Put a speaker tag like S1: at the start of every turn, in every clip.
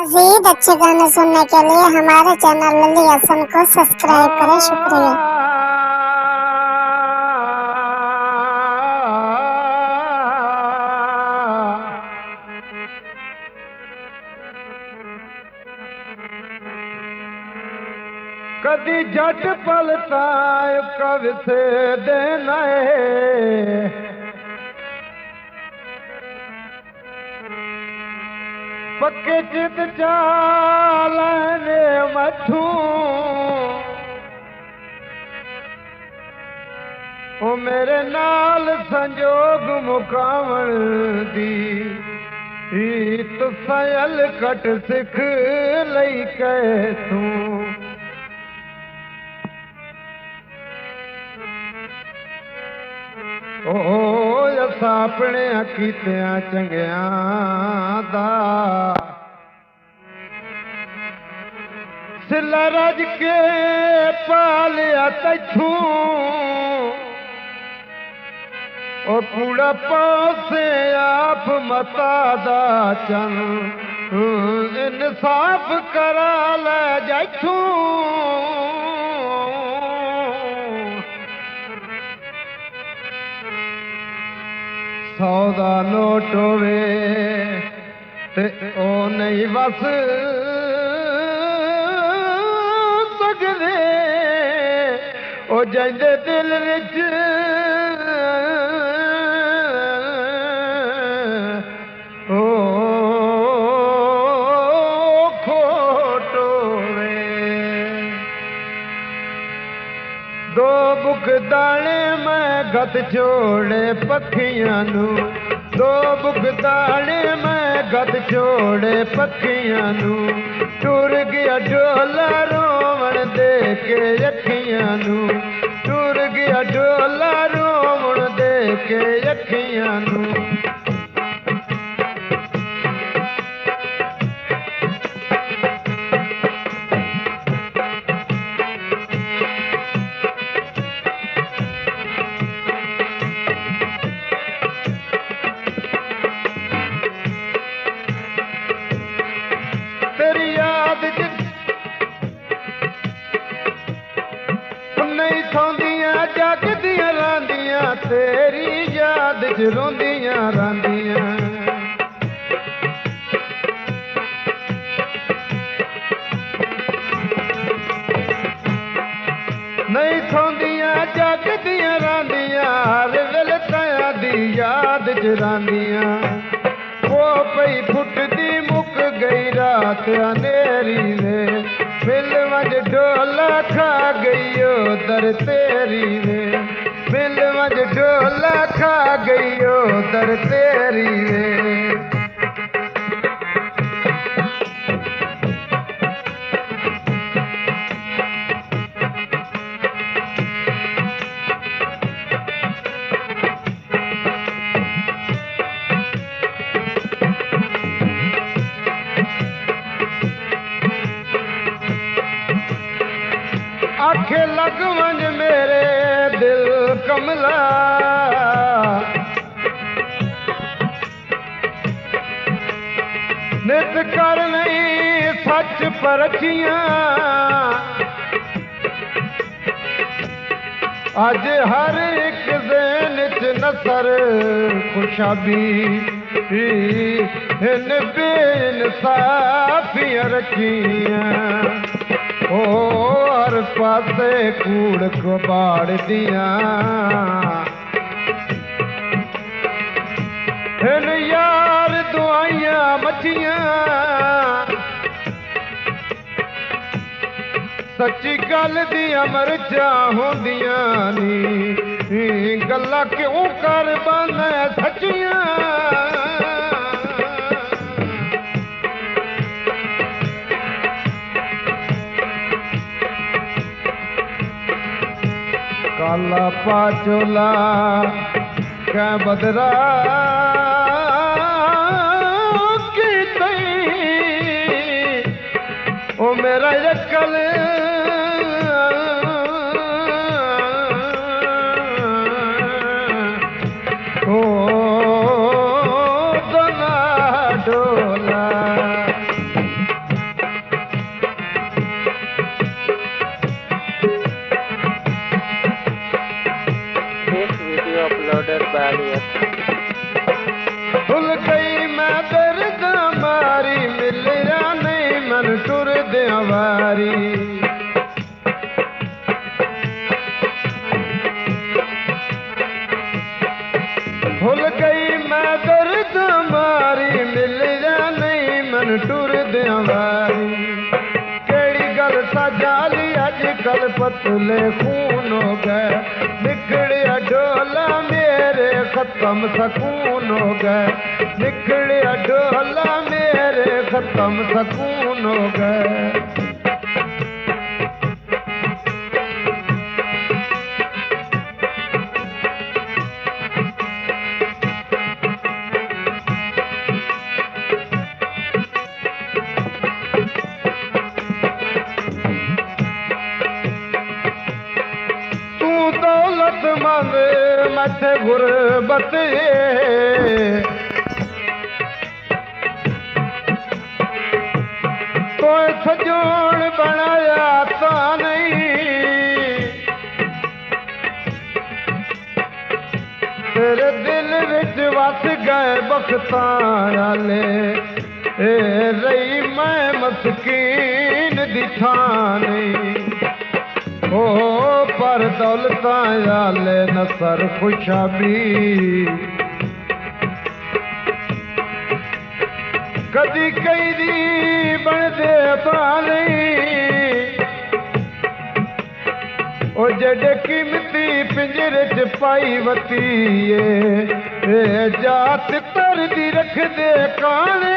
S1: मजीद अच्छे गाने सुनने के लिए हमारे चैनल लली हसन को सब्सक्राइब करें। शुक्रिया।
S2: कदी झट पलता कव से देना पक्के चित चालने मथू ओ मेरे नाल संजोग मुकावण दी तुसायल कट सिख लई कैथू असा अपने कीतिया चंगिया दा सिला रज के पालिया तैथू ओ कूड़ा पासे आप मता दा चन इंसाफ करा ले जैथू सौदा नोट होवे ते ओ नहीं बस सकदे ओ जंदे दिल विच ओ खोट होवे दो बुक दाने मैं गत छोड़े पखियां नू दो बुक दाने मैं गत छोड़े पखियां नू टुर गया डोला रोवण दे के अखियां नू टुर गया डोला रोवण दे के अखियां नू नहीं सौंदियां जागदियां रांदियां तेरी याद च रोंदियां रांदियां नहीं सौंदियां जागदियां रांदियां हर वेले ताया दी याद च रांदियां वो पई फुटदी मुक गई रात अंधेरी वे मिल वज ढोला खा गई दर तेरी वे मिल वज ढोला खा गई दर तेरी वे आखे लग वंज मेरे दिल कमला नित कर नहीं सच परचियां अज हर एक ज़हन च नसर खुशाबी इन बेइंसाफियां रखियां ओ हर पासे कूड़ कबाड़ दियां इन यार दुआइयां मचियां सच्ची गल दियां मर्चा होंदियां नी गल्लां क्यों कर बंद सच्चियां काला पाचोला क्या बदरा की तई ओ मेरा यकल ओ दना डोला दियां वारी भुल गई मैं दर्द मारी मिलिया नहीं मन टुर दियां वारी केड़ी गल सजाली अजकल पतले खून हो गए निकलिया डोला मेरे खत्म सकून हो गए निकलिया डोला मेरे खत्म सकून हो गए मंग मत गुरबत कोई सजोण बनाया तो नहीं तेरे दिल विच वस गए बख्तां रही मैं मस्कीन दी ठानी ओ पर दौलतां आले नसर खुशाबी कदी कई दी बनदे पानी ओ जड़े कीमती पिंजरे च पाई वती ए जात तर दी रख दे कानी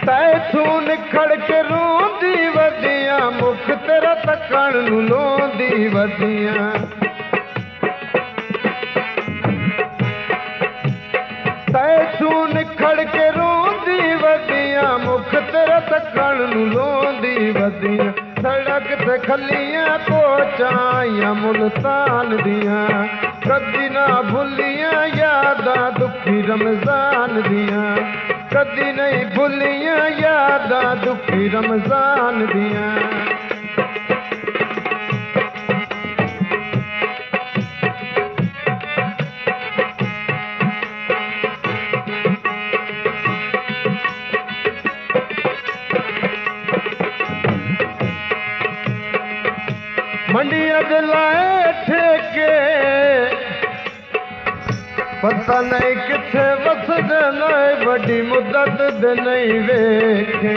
S2: तैथू निखड़ के रोंदी वदियां मुख तेरा तकण नू लोंदी वदियां तैथू निखड़ के रोंदी वदियां मुख तेरा तकण नू लोंदी वदियां सड़क ते खलियां कोचाइयां मुल्तान दियां कदी ना भुलियां यादां दुखी रमजान दियां कदी नहीं भुलियां यादां दुखी रमजान दियां मंडिया दे लाए ठेके पता नहीं किथे वसदे नहीं बड़ी मुद्दत दे नहीं वेखे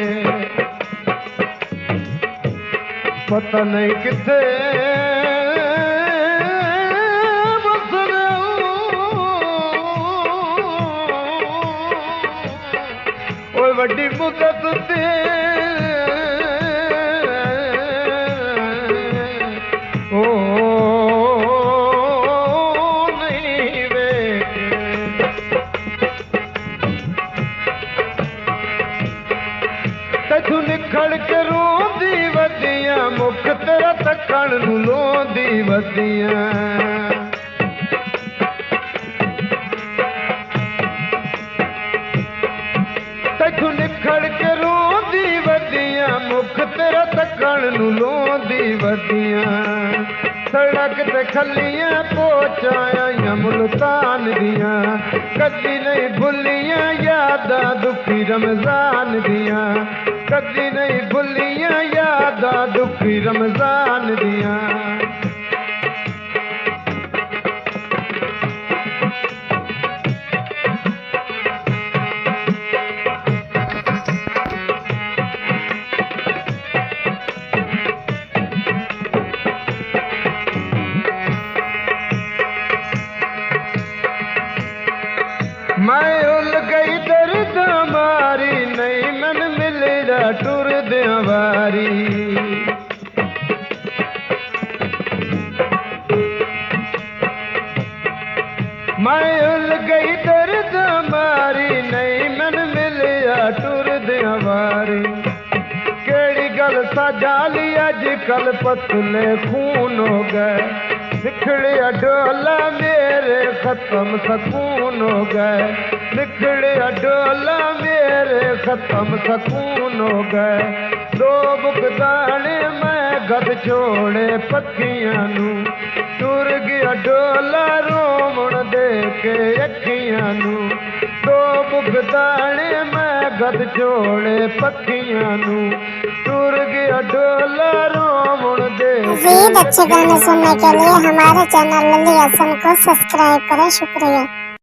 S2: पता नहीं किथे वसदे ओए बड़ी मुद्दत दे तू निखड़ के रोंदी वदियां मुख तेरा तकण नू लोंदी वदियां तू निखड़ के रोंदी वदियां मुख तेरा तकण नू लोंदी वदियां सड़क ते खलियां पोचाइयां मुल्तान दियां कदी नहीं भुलियां यादां दुखी रमजान दियां कदी नहीं भुलियां यादां दुखी रमजान दियां मैं उल गई दर्द मारी नहीं मन मिलेगा टुर दियां वारी मैं उल गई दर्द मारी नहीं मन मिलेगा टुर दियां वारी केड़ी गल सजाली अजकल पतले खून हो गए निखड़िया डोला मेरे खत्म सकून हो गए निखड़िया डोला मेरे खत्म सकून हो गए दो बुगदाने मैं गद छोड़े पखियां नू टुर गया डोला रोमण दे के अखियां नू दो बुगदाने मैं गद छोड़े पखियां नू टुर गया डोला रोमण दे के
S1: मज़ीद अच्छे गाने सुनने के लिए हमारे चैनल लल्ली हसन को सब्सक्राइब करें। शुक्रिया।